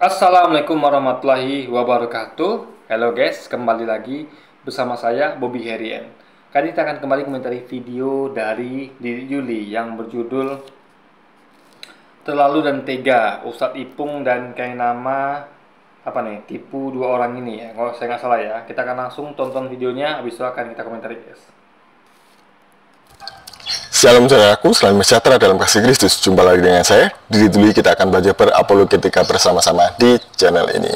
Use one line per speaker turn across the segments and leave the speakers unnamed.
Assalamualaikum warahmatullahi wabarakatuh. Halo guys, kembali lagi bersama saya Bobby Herian. Kali kita akan kembali komentari video dari Yuli yang berjudul Terlalu dan Tega Ustadz Ipung dan Kainama tipu dua orang ini ya. Kalau saya nggak salah ya. Kita akan langsung tonton videonya, habis itu akan kita komentari guys.
Shalom saudaraku, selamat sejahtera dalam kasih Kristus. Jumpa lagi dengan saya, Didi Duli. Kita akan belajar berapologetika bersama-sama di channel ini.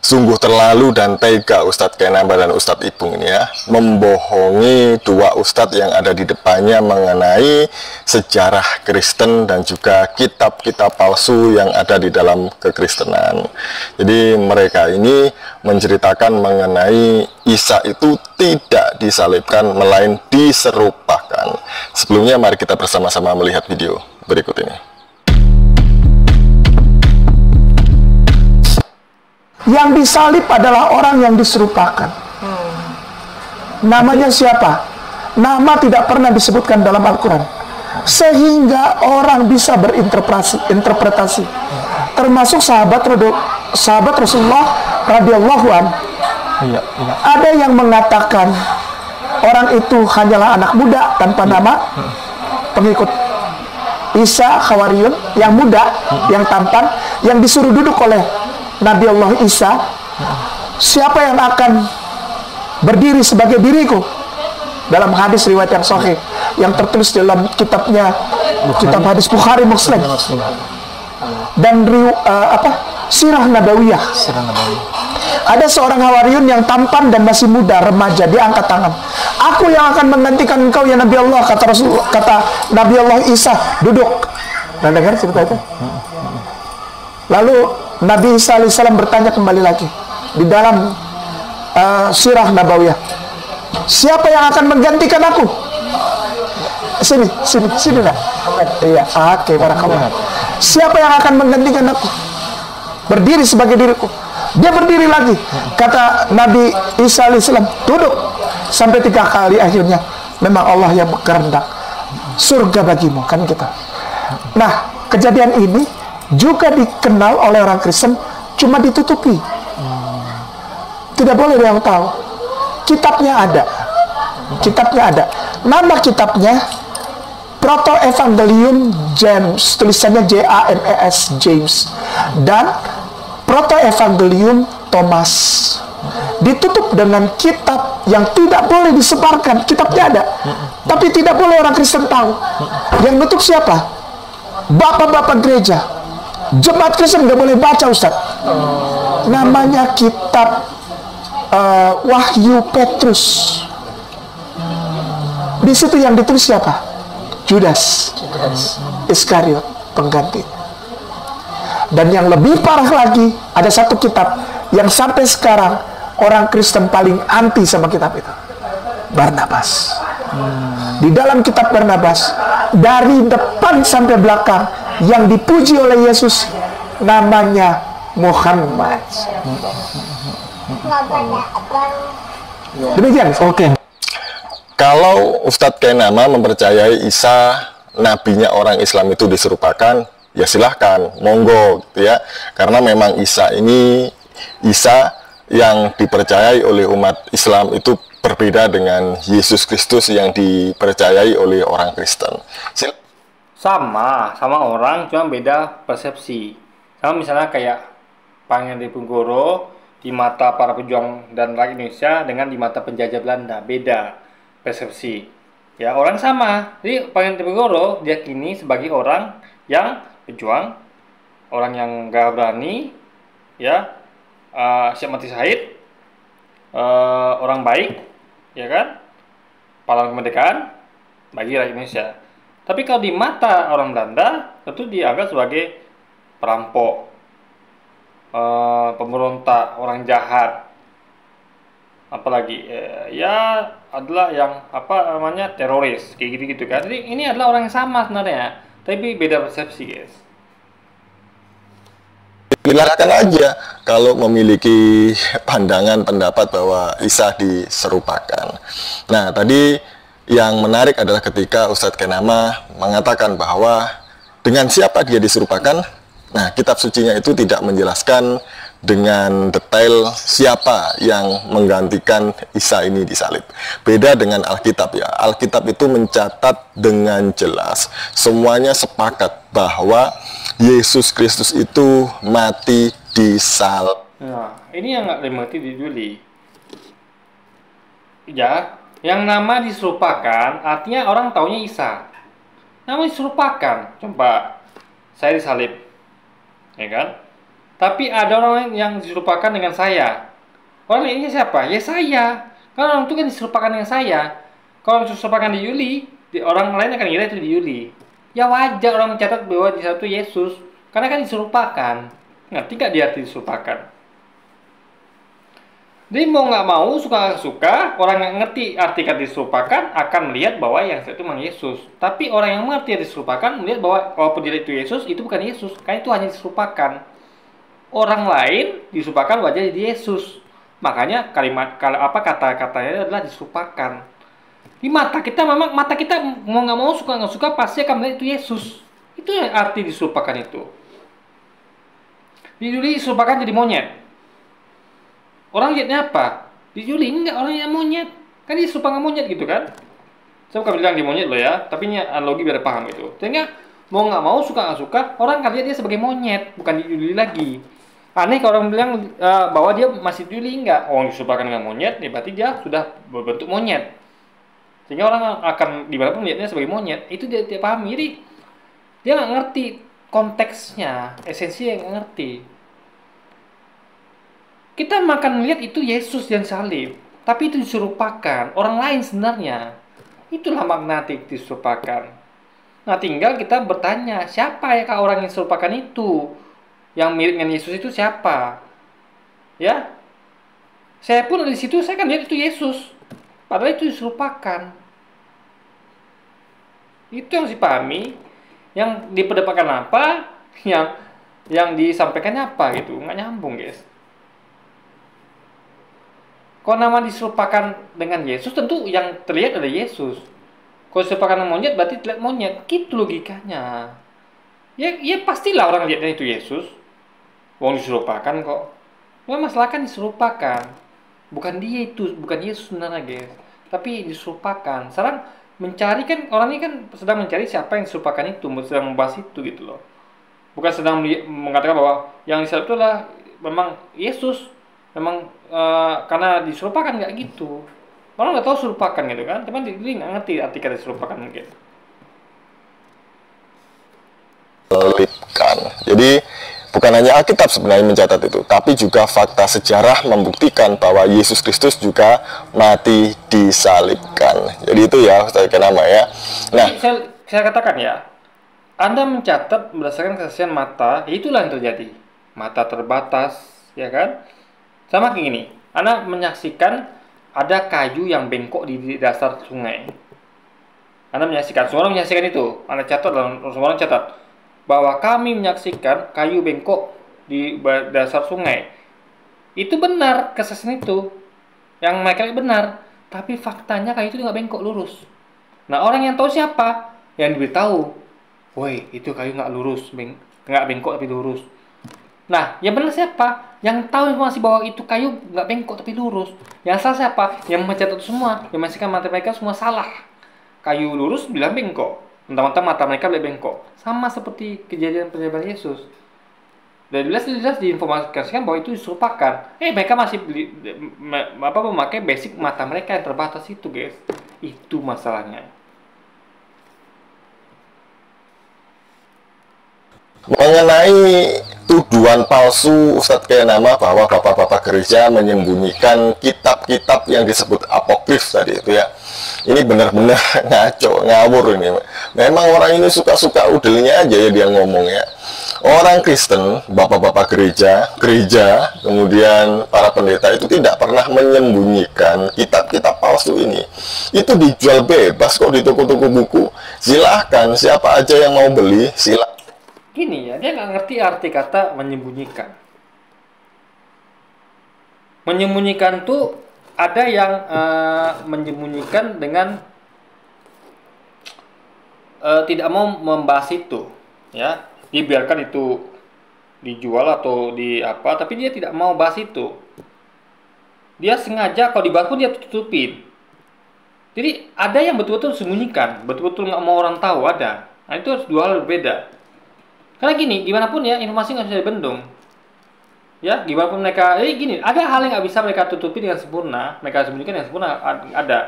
Sungguh terlalu dan tega Ustadz Kainama dan Ustadz Ipung ini ya, membohongi dua Ustadz yang ada di depannya mengenai sejarah Kristen dan juga kitab-kitab palsu yang ada di dalam kekristenan. Jadi mereka ini menceritakan mengenai Isa itu tidak disalibkan, melainkan diserupakan. Sebelumnya mari kita bersama-sama melihat video berikut ini.
Yang disalib adalah orang yang diserupakan. Namanya siapa? Nama tidak pernah disebutkan dalam Al-Quran, sehingga orang bisa interpretasi. Termasuk sahabat Rasulullah radhiyallahu anhu. Ada yang mengatakan orang itu hanyalah anak muda tanpa nama, pengikut Isa Hawariyun yang muda, yang tampan, yang disuruh duduk oleh Nabi Allah Isa. Siapa yang akan berdiri sebagai diriku? Dalam hadis riwayat yang sahih yang tertulis dalam kitabnya kitab hadis Bukhari Muslim dan Sirah Nabawiyah. Ada seorang Hawariyun yang tampan dan masih muda, remaja. Dia angkat tangan. Aku yang akan menggantikan engkau ya Nabi Allah, kata Nabi Allah Isa. Duduk. Nah, dengar cerita itu? Lalu Nabi Isa alaihissalam bertanya kembali lagi di dalam Sirah Nabawiyah, siapa yang akan menggantikan aku? Sini nak. Iya, oke, barakallah. Siapa yang akan menggantikan aku? Berdiri sebagai diriku. Dia berdiri lagi. Kata Nabi Isa alaihissalam, duduk. Sampai 3 kali, akhirnya memang Allah yang berkehendak. Surga bagimu, kan kita. Nah, kejadian ini juga dikenal oleh orang Kristen, cuma ditutupi. Tidak boleh dia tahu. Kitabnya ada. Nama kitabnya Proto Evangelium James, tulisannya James, James, dan Proto Evangelium Thomas. Ditutup dengan kitab yang tidak boleh disebarkan. Kitabnya ada, tapi tidak boleh orang Kristen tahu. Yang nutup siapa? Bapak-bapak gereja. Jemaat Kristen nggak boleh baca, Ustaz. Namanya kitab Wahyu Petrus. Di situ yang ditulis siapa? Judas Iskariot, pengganti. Dan yang lebih parah lagi, ada satu kitab yang sampai sekarang orang Kristen paling anti sama kitab itu. Barnabas. Di dalam kitab Barnabas, dari depan sampai belakang, yang dipuji oleh Yesus namanya Muhammad. Demikian. Oke.
Kalau Ustadz Kainama mempercayai Isa nabinya orang Islam itu diserupakan, ya silahkan, monggo gitu ya. Karena memang Isa yang dipercayai oleh umat Islam itu berbeda dengan Yesus Kristus yang dipercayai oleh orang Kristen.
Sama orang, cuma beda persepsi. Sama misalnya kayak Pangeran Diponegoro di mata para pejuang dan rakyat Indonesia dengan di mata penjajah Belanda, beda persepsi. Ya, orang sama. Jadi Pangeran Diponegoro diyakini sebagai orang yang pejuang, orang yang gak berani, ya, siap mati syahid, orang baik, ya kan, pahlawan kemerdekaan bagi rakyat Indonesia. Tapi kalau di mata orang Belanda, tentu dianggap sebagai perampok, pemberontak, orang jahat, apalagi ya adalah yang teroris, kayak gitu kan. Jadi ini adalah orang yang sama sebenarnya, tapi beda persepsi, guys.
Silakan aja kalau memiliki pandangan pendapat bahwa Isa diserupakan. Nah, tadi yang menarik adalah ketika Ustadz Kainama mengatakan bahwa dengan siapa dia diserupakan? Nah, kitab sucinya itu tidak menjelaskan dengan detail siapa yang menggantikan Isa ini disalib. Beda dengan Alkitab ya. Alkitab itu mencatat dengan jelas, semuanya sepakat bahwa Yesus Kristus itu mati disalib.
Nah, ini yang nggak dimengerti di Juli. Ya, yang nama diserupakan artinya orang taunya Isa. Nama diserupakan. Coba saya disalib, ya kan? Tapi ada orang yang diserupakan dengan saya. Orang ini siapa? Ya saya. Karena orang itu kan diserupakan dengan saya. Kalau diserupakan di Yuli, orang lain akan kira itu di Yuli. Ya wajar orang mencatat bahwa di satu Yesus, karena kan diserupakan. Ngerti nggak dia arti diserupakan? Jadi mau nggak mau, suka-suka, orang yang ngerti arti kata diserupakan akan melihat bahwa yang satu memang Yesus. Tapi orang yang mengerti arti diserupakan melihat bahwa walaupun dia itu Yesus, itu bukan Yesus. Karena itu hanya diserupakan. Orang lain diserupakan wajah jadi Yesus. Makanya kata-katanya adalah diserupakan. Di mata kita memang, mata kita mau nggak mau, suka nggak suka, pasti akan melihat itu Yesus. Itu yang arti diserupakan itu. Di Juli diserupakan jadi monyet. Orang lihatnya apa? Di Juli enggak, orang yang monyet. Kan dia serupakan monyet gitu kan? Saya bukan bilang dia monyet loh ya, tapi ini analogi biar paham itu. Sehingga mau nggak mau, suka nggak suka, orang akan lihat dia sebagai monyet, bukan di Juli lagi. Aneh kalau orang bilang bahwa dia masih di Juli, enggak. Orang diserupakan dengan monyet, ya berarti dia sudah berbentuk monyet. Sehingga orang akan dimanapun melihatnya sebagai monyet. Itu dia tidak pahami. Jadi dia nggak ngerti konteksnya, esensinya nggak ngerti. Kita makan melihat itu Yesus yang salib, tapi itu diserupakan orang lain sebenarnya. Itulah makna diserupakan. Nah, tinggal kita bertanya, siapa ya orang yang diserupakan itu? Yang mirip dengan Yesus itu siapa? Ya, saya pun di situ saya kan lihat itu Yesus, padahal itu diserupakan. Itu yang harus dipahami. Yang diperdebatkan apa? Yang disampaikannya apa gitu? Nggak nyambung, guys. Kalau nama diserupakan dengan Yesus, tentu yang terlihat adalah Yesus. Kalau diserupakan dengan monyet, berarti terlihat monyet. Gitu logikanya. Ya pastilah orang lihatnya itu Yesus. Wong diserupakan kok. Nah, masalah kan diserupakan. Bukan dia itu, bukan Yesus sebenarnya, guys. Tapi diserupakan. Sekarang mencari kan, orang ini kan sedang mencari siapa yang diserupakan itu, sedang membahas itu gitu loh. Bukan sedang mengatakan bahwa yang disalib itu adalah memang Yesus. Memang karena diserupakan nggak gitu. Orang nggak tahu serupakan gitu kan. Cuman dia nggak ngerti arti kata diserupakan mungkin.
Jadi bukan hanya Alkitab sebenarnya mencatat itu, tapi juga fakta sejarah membuktikan bahwa Yesus Kristus juga mati disalibkan. Jadi itu ya, Ustaz Kenama ya. Nah,
saya katakan ya, Anda mencatat berdasarkan kesaksian mata, itulah yang terjadi. Mata terbatas, ya kan? Sama kayak gini, Anda menyaksikan ada kayu yang bengkok di dasar sungai. Anda menyaksikan, semua orang menyaksikan itu. Anda catat, semua orang catat bahwa kami menyaksikan kayu bengkok di dasar sungai. Itu benar, kesaksian itu. Yang mereka lihat benar. Tapi faktanya kayu itu nggak bengkok, lurus. Nah, orang yang tahu siapa? Yang diberitahu, woi, itu kayu nggak lurus, nggak bengkok tapi lurus. Nah, yang benar siapa? Yang tahu informasi bahwa itu kayu nggak bengkok tapi lurus. Yang salah siapa? Yang mencatat semua. Yang menyaksikan mata mereka semua salah. Kayu lurus bilang bengkok. Mentang-mentang mata mereka bilang bengkok. Sama seperti kejadian penyaliban Yesus. Dan jelas diinformasikan bahwa itu diserupakan. Mereka masih memakai basic mata mereka yang terbatas itu, guys. Itu masalahnya.
mengenai tuduhan palsu Ustadz Kenama bahwa bapak-bapak gereja menyembunyikan kitab-kitab yang disebut apokrif tadi itu ya, ini benar-benar ngaco, ngawur ini. Memang orang ini suka-suka udelnya aja ya dia ngomong ya. Orang Kristen, bapak-bapak gereja, kemudian para pendeta itu tidak pernah menyembunyikan kitab-kitab palsu ini. Itu dijual bebas kok di toko-toko buku. Silahkan, siapa aja yang mau beli, silahkan.
Gini ya, dia nggak ngerti arti kata menyembunyikan. Menyembunyikan tuh ada yang menyembunyikan dengan tidak mau membahas itu, ya, dibiarkan itu dijual atau di apa, tapi dia tidak mau bahas itu. Dia sengaja kalau dibahas pun dia tutupin. Jadi ada yang betul-betul sembunyikan, betul-betul nggak mau orang tahu, ada. Nah itu harus dua hal berbeda. Karena gini, gimana pun ya informasi nggak bisa dibendung. Ya, gimana pun mereka, gini, ada hal yang nggak bisa mereka tutupi dengan sempurna, mereka sembunyikan dengan sempurna, ada.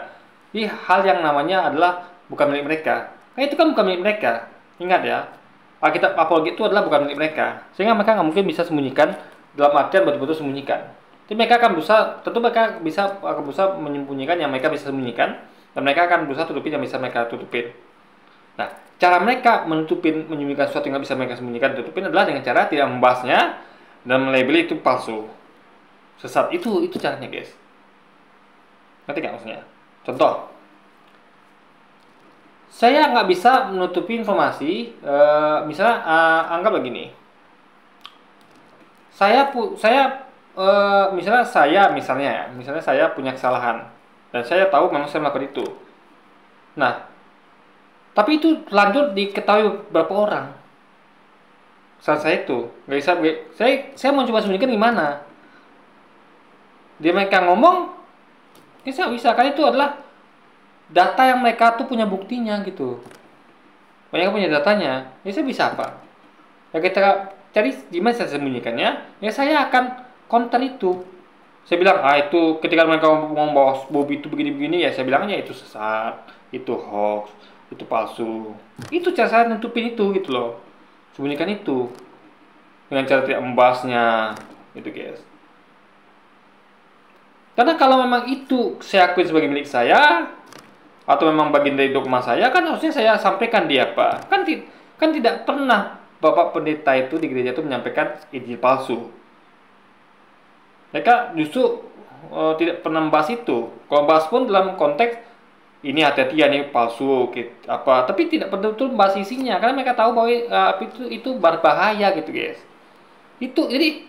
Jadi hal yang namanya adalah bukan milik mereka. Nah itu kan bukan milik mereka. Ingat ya, Alkitab apologi itu adalah bukan milik mereka. Sehingga mereka nggak mungkin bisa sembunyikan dalam artian betul-betul sembunyikan. Jadi mereka akan berusaha, tentu mereka akan berusaha menyembunyikan yang mereka bisa sembunyikan, dan mereka akan berusaha tutupin yang bisa mereka tutupin. Nah, cara mereka menyembunyikan sesuatu yang nggak bisa mereka sembunyikan, tutupin adalah dengan cara tidak membahasnya dan melabeli itu palsu, sesat. Itu caranya, guys. Ngerti nggak maksudnya? Contoh, saya nggak bisa menutupi informasi, misalnya anggap begini, misalnya saya punya kesalahan dan saya tahu memang saya melakukan itu. Nah, tapi itu lanjut diketahui beberapa orang. Saat saya itu nggak bisa, saya mau coba sembunyikan gimana? Dia mereka ngomong, ya saya bisa, karena itu adalah data yang mereka tuh punya buktinya gitu. Mereka punya datanya, ya saya bisa apa? Ya kita cari gimana saya sembunyikannya, ya saya akan counter itu. Saya bilang, itu ketika mereka ngomong bahwa Bobby itu begini-begini, ya saya bilangnya itu sesat, itu hoax, itu palsu. Itu cara saya nutupin itu gitu loh. Sembunyikan itu dengan cara tidak membahasnya, gitu guys. Karena kalau memang itu saya akui sebagai milik saya, atau memang bagian dari dogma saya, kan harusnya saya sampaikan dia apa. Kan tidak pernah Bapak Pendeta itu di gereja itu menyampaikan Injil palsu. Mereka justru tidak pernah membahas itu. Kalau bahas pun dalam konteks ini hati-hati ya, ini palsu apa, tapi tidak betul-betul membahas isinya, karena mereka tahu bahwa itu berbahaya gitu guys. Itu jadi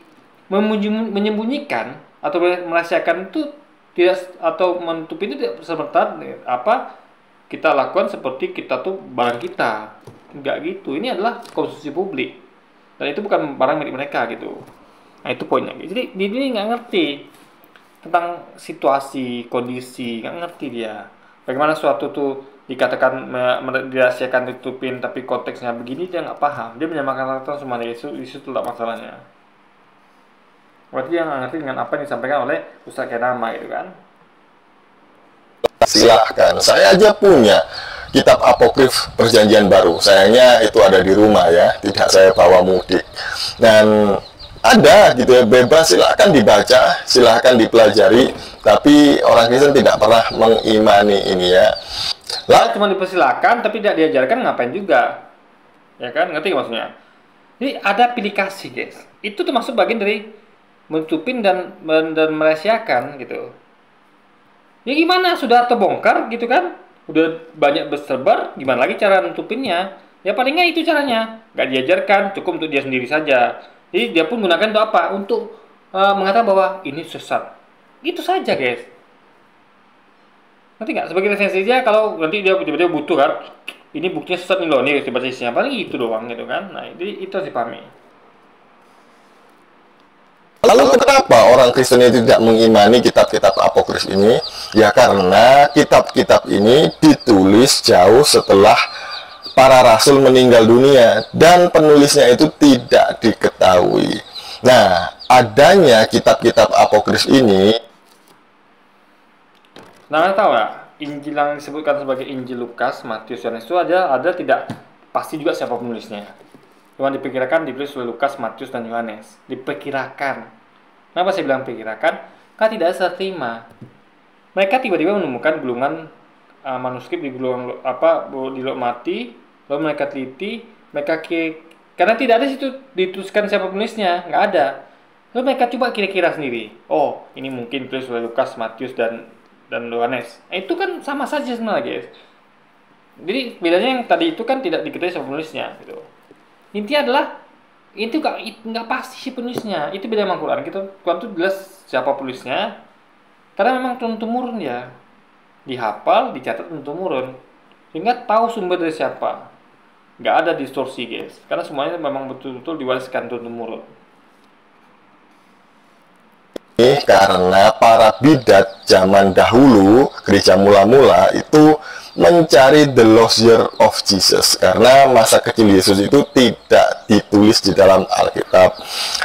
menyembunyikan atau merahasiakan itu tidak, atau menutupi itu tidak serta apa kita lakukan seperti kita tuh barang kita, enggak gitu. Ini adalah konsumsi publik dan itu bukan barang milik mereka gitu. Nah itu poinnya. Jadi dia nggak ngerti tentang situasi, kondisi, nggak ngerti dia. Bagaimana suatu tuh dikatakan dirahasiakan, ditutupin, tapi konteksnya begini, dia nggak paham. Dia menyamakan rata semua Yesus, itu tidak masalahnya. Berarti dia nggak ngerti dengan apa yang disampaikan oleh Ustaz Kenama gitu kan.
Silahkan, saya aja punya kitab apokrif Perjanjian Baru. Sayangnya itu ada di rumah ya, tidak saya bawa mudik. Dan ada gitu ya, bebas, silahkan dibaca, silahkan dipelajari, tapi orang Kristen tidak pernah mengimani ini ya.
Lah cuma dipersilakan tapi tidak diajarkan, ngapain juga, ya kan? Ngerti maksudnya? Jadi ada pilih kasih guys, itu termasuk bagian dari menutupin dan merahasiakan gitu. Ya gimana, sudah terbongkar gitu kan, udah banyak bersebar, gimana lagi cara nutupinnya? Ya palingnya itu caranya, nggak diajarkan, cukup untuk dia sendiri saja. Jadi dia pun gunakan untuk apa? Untuk mengatakan bahwa ini sesat. Itu saja guys. Nanti nggak sebagai referensi aja, kalau nanti dia tiba-tiba butuh kan, ini buktinya sesat nih loh, nih dibaca isinya, paling itu doang gitu kan. Nah itu harus dipahami.
Lalu kenapa orang Kristen itu tidak mengimani kitab-kitab apokrif ini? Ya karena kitab-kitab ini ditulis jauh setelah para rasul meninggal dunia dan penulisnya itu tidak diketahui. Nah, adanya kitab-kitab apokrif ini,
Nah, tahu ya, Injil yang disebutkan sebagai Injil Lukas, Matius, Yohanes itu ada tidak pasti juga siapa penulisnya. Cuma diperkirakan ditulis oleh Lukas, Matius, dan Yohanes. Diperkirakan. Kenapa saya bilang perkirakan? Karena tidak sertima. Mereka tiba-tiba menemukan gulungan manuskrip di gulungan di Lok Mati, lalu mereka teliti, karena tidak ada situ dituliskan siapa penulisnya, nggak ada. Lalu mereka coba kira-kira sendiri. Oh, ini mungkin tulis oleh Lukas, Matius, dan Yohanes. Itu kan sama saja sebenarnya guys. Jadi bedanya yang tadi itu kan tidak diketahui siapa penulisnya gitu. Intinya adalah itu nggak pasti si penulisnya. Itu beda sama Quran. Quran itu jelas siapa penulisnya. Karena memang turun-temurun ya. Dihafal, dicatat turun-temurun. Sehingga tahu sumber dari siapa. nggak ada distorsi guys, karena semuanya memang betul-betul diwariskan turun-temurun.
Ini karena para bidat zaman dahulu, gereja mula-mula itu mencari the lost year of Jesus, karena masa kecil Yesus itu tidak ditulis di dalam Alkitab.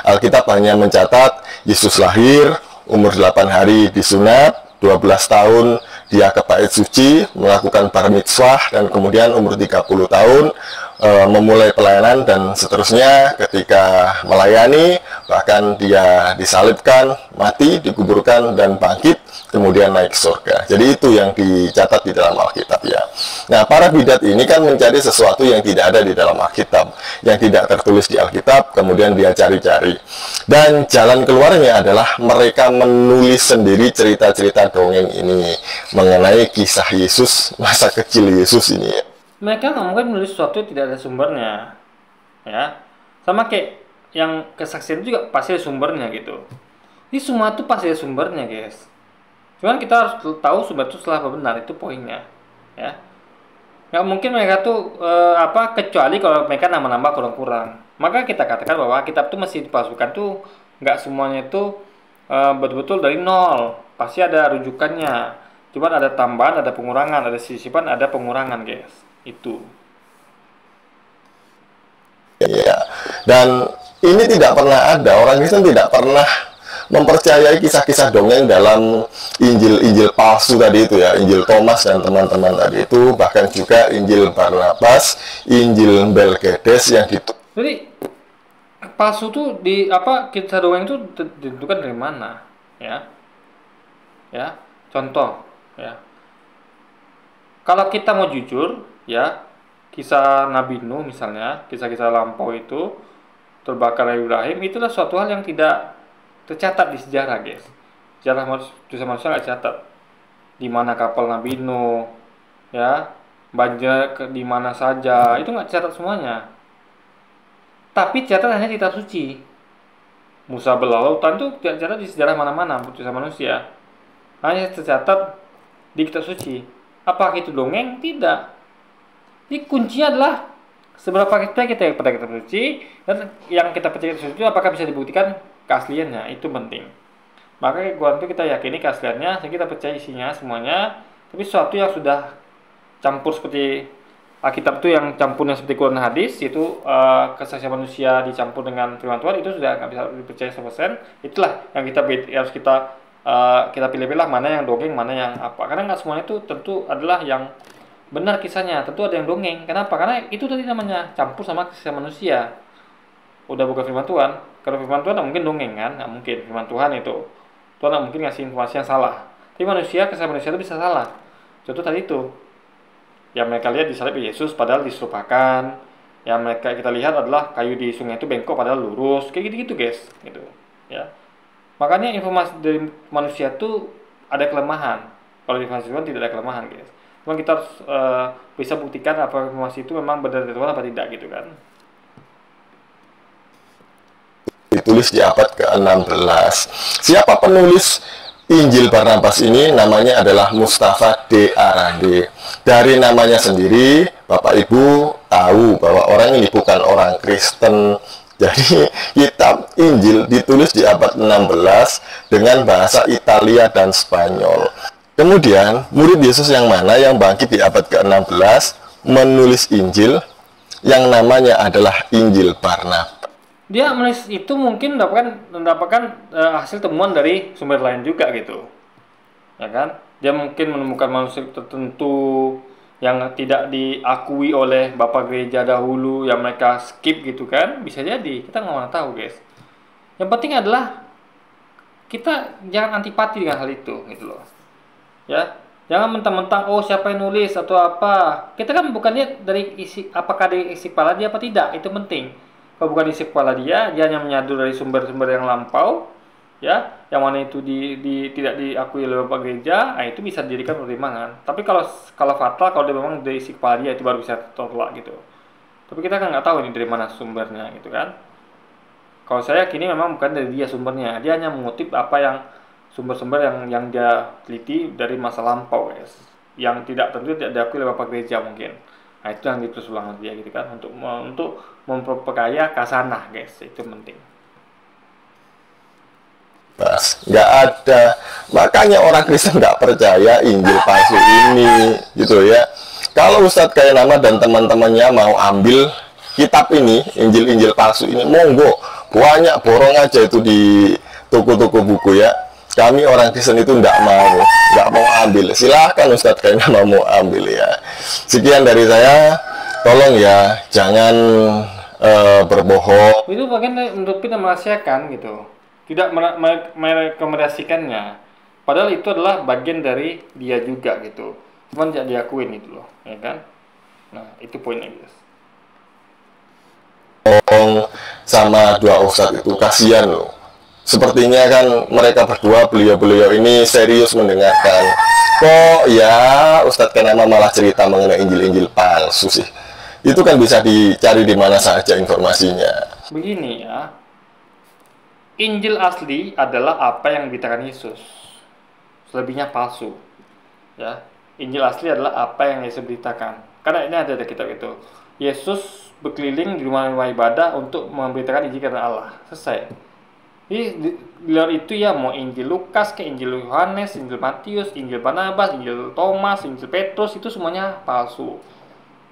Alkitab hanya mencatat Yesus lahir, umur 8 hari disunat, 12 tahun dia ke bait suci, melakukan bar mitzvah, dan kemudian umur 30 tahun memulai pelayanan, dan seterusnya ketika melayani, bahkan dia disalibkan, mati, dikuburkan, dan bangkit, kemudian naik surga. Jadi itu yang dicatat di dalam Alkitab ya. Nah, para bidat ini kan mencari sesuatu yang tidak ada di dalam Alkitab, yang tidak tertulis di Alkitab, kemudian dia cari-cari. Dan jalan keluarnya adalah mereka menulis sendiri cerita-cerita dongeng ini mengenai kisah Yesus, masa kecil Yesus ini ya.
Mereka nggak mungkin menulis sesuatu yang tidak ada sumbernya, ya. Sama kayak yang kesaksian juga pasti ada sumbernya gitu. Ini semua tuh pasti ada sumbernya guys. Cuman kita harus tahu sumber itu setelah benar, itu poinnya, ya. Nggak mungkin mereka tuh kecuali kalau mereka nambah-nambah kurang-kurang. Maka kita katakan bahwa kitab tuh masih dipalsukan tuh nggak semuanya itu betul-betul dari nol. Pasti ada rujukannya. Cuman ada tambahan, ada pengurangan, ada sisipan, ada pengurangan guys. Itu.
Ya. Dan ini tidak pernah ada, orang Kristen tidak pernah mempercayai kisah-kisah dongeng dalam Injil-Injil palsu tadi itu ya, Injil Thomas dan teman-teman tadi itu, bahkan juga Injil Barnabas, Injil Belgedes yang
Jadi palsu tuh kisah dongeng itu ditentukan dari mana, ya? Ya, contoh, ya. Kalau kita mau jujur, ya, kisah Nabi Nuh misalnya, kisah-kisah lampau itu terbakar Ibrahim, itulah suatu hal yang tidak tercatat di sejarah guys. Sejarah manusia nggak catat di mana kapal Nabi Nuh, ya, banjir di mana saja, itu nggak catat semuanya. Tapi catat hanya di kitab suci. Musa belah lautan itu tidak catat di sejarah mana-mana kisah manusia, hanya tercatat di kitab suci. Apakah itu dongeng? Tidak. Jadi kuncinya adalah seberapa kita pada kitab suci, dan yang kita percaya kitab suci itu apakah bisa dibuktikan keasliannya, itu penting. Maka itu kita yakini keasliannya, sehingga kita percaya isinya semuanya. Tapi sesuatu yang sudah campur seperti Alkitab itu, yang campurnya seperti Quran dan hadis, itu kesaksian manusia dicampur dengan firman Tuhan, itu sudah nggak bisa dipercaya 100%. Itulah yang harus kita pilih-pilih mana yang dongeng, mana yang apa. Karena nggak semuanya itu tentu adalah yang benar kisahnya, tentu ada yang dongeng. Kenapa? Karena itu tadi namanya campur sama kisah manusia. Udah bukan firman Tuhan. Kalau firman Tuhan nggak mungkin dongeng kan, nggak mungkin. Firman Tuhan itu Tuhan nggak mungkin ngasih informasi yang salah. Tapi kisah manusia itu bisa salah. Contoh tadi itu, yang mereka lihat disalib Yesus padahal diserupakan. Yang kita lihat adalah kayu di sungai itu bengkok padahal lurus. Kayak gitu-gitu guys, gitu. Ya. Makanya informasi dari manusia itu ada kelemahan. Kalau informasi Tuhan tidak ada kelemahan guys. Cuma kita harus bisa buktikan apa informasi itu memang benar dari Tuhan apa tidak gitu kan.
Ditulis di abad ke-16. Siapa penulis Injil Barnabas ini? Namanya adalah Mustafa de Arande. Dari namanya sendiri, Bapak Ibu tahu bahwa orang ini bukan orang Kristen. Jadi kitab Injil ditulis di abad 16 dengan bahasa Italia dan Spanyol. Kemudian murid Yesus yang mana yang bangkit di abad ke-16 menulis Injil yang namanya adalah Injil Barnabas.
Dia menulis itu mungkin mendapatkan hasil temuan dari sumber lain juga gitu, ya kan? Dia mungkin menemukan manuskrip tertentu yang tidak diakui oleh bapak gereja dahulu, yang mereka skip gitu kan, bisa jadi, kita nggak mau tahu guys. Yang penting adalah kita jangan antipati dengan hal itu gitu loh, ya. Jangan mentang-mentang siapa yang nulis atau apa. Kita kan bukan lihat dari isi, apakah dari isi kepala dia apa tidak, itu penting. Kalau bukan isi kepala dia hanya menyadu dari sumber-sumber yang lampau, ya, yang mana itu tidak diakui oleh bapak gereja, itu bisa dijadikan pertimbangan. Tapi kalau fatal, kalau dia memang dari isi kepala dia, itu baru bisa tolak gitu. Tapi kita kan nggak tahu ini dari mana sumbernya gitu kan. Kalau saya yakini memang bukan dari dia sumbernya, dia hanya mengutip apa yang sumber-sumber yang dia teliti dari masa lampau guys, yang tidak tentu tidak diakui oleh bapak gereja mungkin. Nah, itu yang ditulis ulang dia gitu kan, untuk memperkaya kasanah, guys. Itu penting.
Mas, nggak ada. Makanya orang Kristen nggak percaya Injil palsu ini, gitu ya. Kalau Ustadz kayak nama dan teman-temannya mau ambil kitab ini, Injil-Injil palsu ini, monggo, banyak borong aja itu di toko-toko buku ya. Kami orang Kristen itu nggak mau ambil. Silahkan Ustadz kayak nama mau ambil ya. Sekian dari saya. Tolong ya, jangan berbohong.
Itu bagian menutupi dan merahasiakan gitu, tidak merekomendasikannya, padahal itu adalah bagian dari dia juga gitu, cuman tidak diakuin itu loh, ya kan. Nah, itu poinnya, guys.
Sama dua ustadz itu kasihan loh. Sepertinya kan mereka berdua, beliau-beliau ini serius mendengarkan. Kok ya Ustadz Kenama malah cerita mengenai Injil-Injil palsu sih? Itu kan bisa dicari di mana saja informasinya.
Begini ya, Injil asli adalah apa yang diberitakan Yesus, selebihnya palsu. Ya, Injil asli adalah apa yang Yesus beritakan. Karena ini ada di kitab itu. Yesus berkeliling di rumah-rumah ibadah untuk memberitakan Injil karena Allah. Selesai. Jadi di luar itu ya, mau Injil Lukas, ke Injil Yohanes, Injil Matius, Injil Barnabas, Injil Thomas, Injil Petrus, itu semuanya palsu.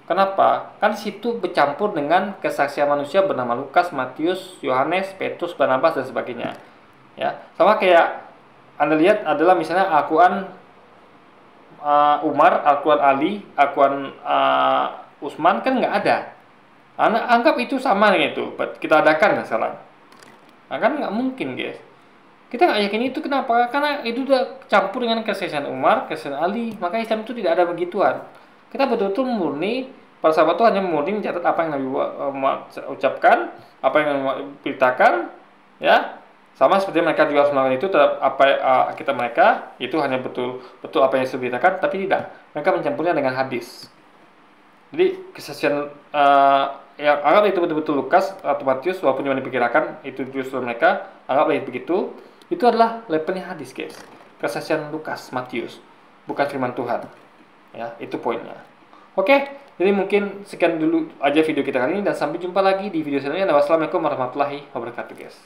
Kenapa? Kan situ bercampur dengan kesaksian manusia bernama Lukas, Matius, Yohanes, Petrus, Barnabas, dan sebagainya. Ya, sama kayak Anda lihat adalah misalnya Al-Quran Umar, Al-Quran Ali, Al-Quran Utsman, kan nggak ada. Anda anggap itu sama dengan itu, kita adakan sekarang. Nah, kan nggak mungkin, guys. Kita nggak yakin itu. Kenapa? Karena itu udah campur dengan kesaksian Umar, kesaksian Ali. Maka Islam itu tidak ada begituan. Kita betul-betul murni, para sahabat itu hanya murni mencatat apa yang Nabi ucapkan, apa yang Nabi beritakan, ya. Sama seperti mereka juga harus melakukan itu terhadap apa kita mereka, itu hanya betul apa yang Yesus beritakan, tapi tidak. Mereka mencampurnya dengan hadis. Jadi kesaksian yang anggap itu betul-betul Lukas atau Matius, walaupun cuma diperkirakan itu justru mereka anggaplah itu begitu. Itu adalah levelnya hadis, guys. Kesaksian Lukas, Matius, bukan firman Tuhan. Ya, itu poinnya. Oke, jadi mungkin sekian dulu aja video kita kali ini, dan sampai jumpa lagi di video selanjutnya. Wassalamualaikum warahmatullahi wabarakatuh, guys.